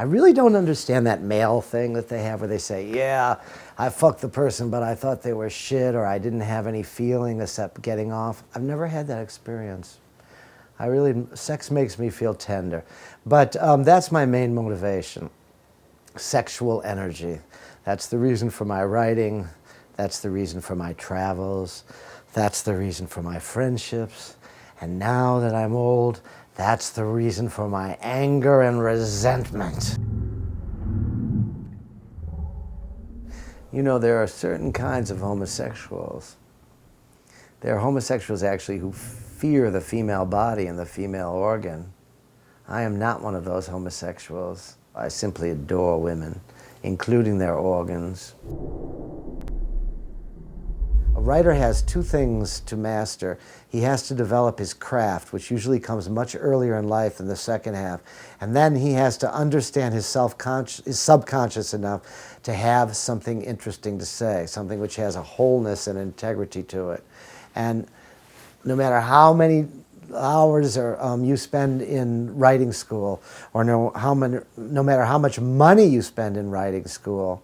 I really don't understand that male thing that they have where they say, yeah, I fucked the person, but I thought they were shit, or I didn't have any feeling except getting off. I've never had that experience. Sex makes me feel tender. But that's my main motivation, sexual energy. That's the reason for my writing. That's the reason for my travels. That's the reason for my friendships. And now that I'm old, that's the reason for my anger and resentment. You know, there are certain kinds of homosexuals. There are homosexuals actually who fear the female body and the female organ. I am not one of those homosexuals. I simply adore women, including their organs. A writer has two things to master. He has to develop his craft, which usually comes much earlier in life than the second half. And then he has to understand his subconscious enough to have something interesting to say, something which has a wholeness and integrity to it. And no matter how many hours you spend in writing school, or no matter how much money you spend in writing school,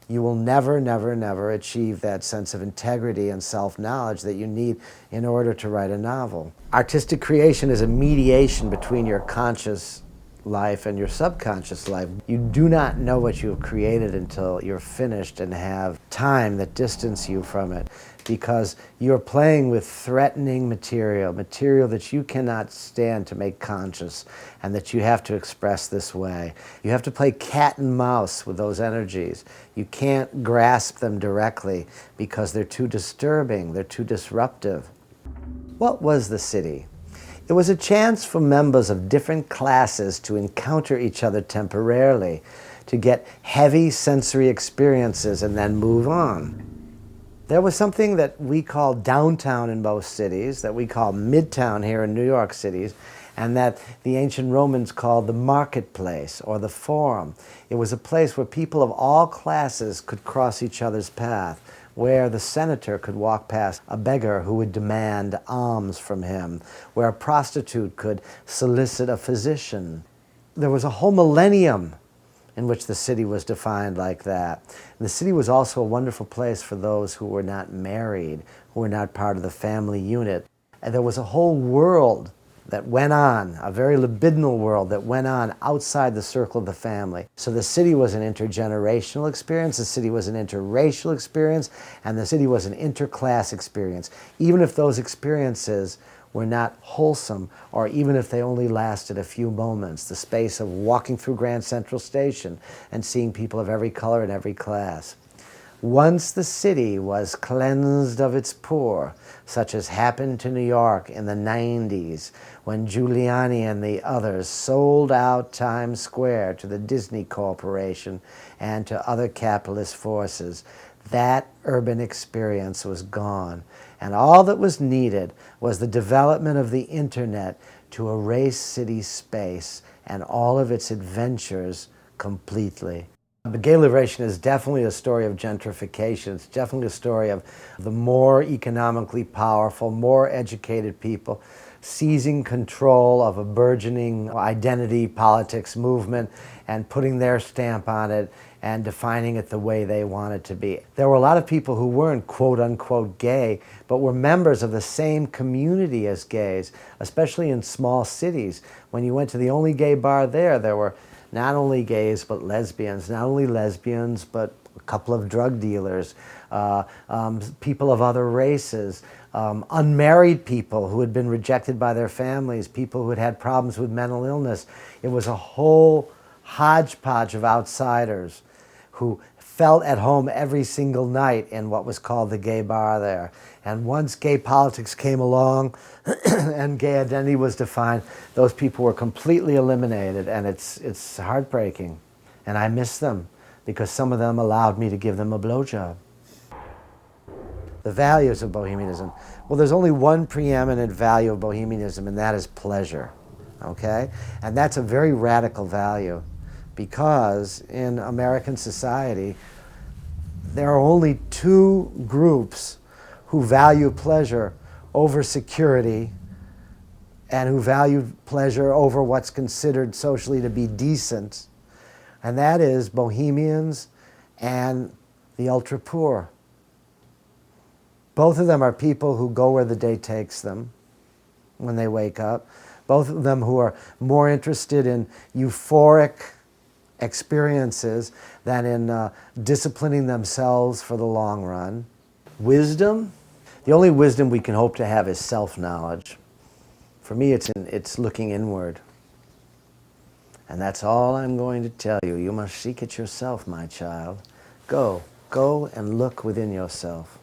you will never, never, never achieve that sense of integrity and self-knowledge that you need in order to write a novel. Artistic creation is a mediation between your conscious life and your subconscious life. You do not know what you have created until you're finished and have time that distance you from it, because you're playing with threatening material that you cannot stand to make conscious and that you have to express this way. You have to play cat and mouse with those energies. You can't grasp them directly because they're too disturbing, they're too disruptive. What was the city? It was a chance for members of different classes to encounter each other temporarily, to get heavy sensory experiences and then move on. There was something that we call downtown in most cities, that we call midtown here in New York City, and that the ancient Romans called the marketplace or the forum. It was a place where people of all classes could cross each other's path, where the senator could walk past a beggar who would demand alms from him, where a prostitute could solicit a physician. There was a whole millennium in which the city was defined like that. And the city was also a wonderful place for those who were not married, who were not part of the family unit. And there was a whole world that went on, a very libidinal world that went on outside the circle of the family. So the city was an intergenerational experience, the city was an interracial experience, and the city was an interclass experience, even if those experiences were not wholesome, or even if they only lasted a few moments. The space of walking through Grand Central Station and seeing people of every color and every class. Once the city was cleansed of its poor, such as happened to New York in the 90s, when Giuliani and the others sold out Times Square to the Disney Corporation and to other capitalist forces, that urban experience was gone. And all that was needed was the development of the internet to erase city space and all of its adventures completely. The Gay Liberation is definitely a story of gentrification. It's definitely a story of the more economically powerful, more educated people seizing control of a burgeoning identity politics movement and putting their stamp on it and defining it the way they want it to be. There were a lot of people who weren't quote-unquote gay, but were members of the same community as gays, especially in small cities. When you went to the only gay bar there were not only gays but lesbians, not only lesbians but a couple of drug dealers, people of other races, unmarried people who had been rejected by their families, people who had had problems with mental illness. It was a whole hodgepodge of outsiders who felt at home every single night in what was called the gay bar there. And once gay politics came along and gay identity was defined, those people were completely eliminated, and it's heartbreaking. And I miss them because some of them allowed me to give them a blowjob. The values of bohemianism. Well, there's only one preeminent value of bohemianism, and that is pleasure, okay? And that's a very radical value, because in American society, there are only two groups who value pleasure over security and who value pleasure over what's considered socially to be decent. and that is bohemians and the ultra poor. Both of them are people who go where the day takes them when they wake up. Both of them who are more interested in euphoric experiences than in disciplining themselves for the long run. Wisdom, the only wisdom we can hope to have is self-knowledge. For me, it's looking inward. And that's all I'm going to tell you. You must seek it yourself, my child. Go and look within yourself.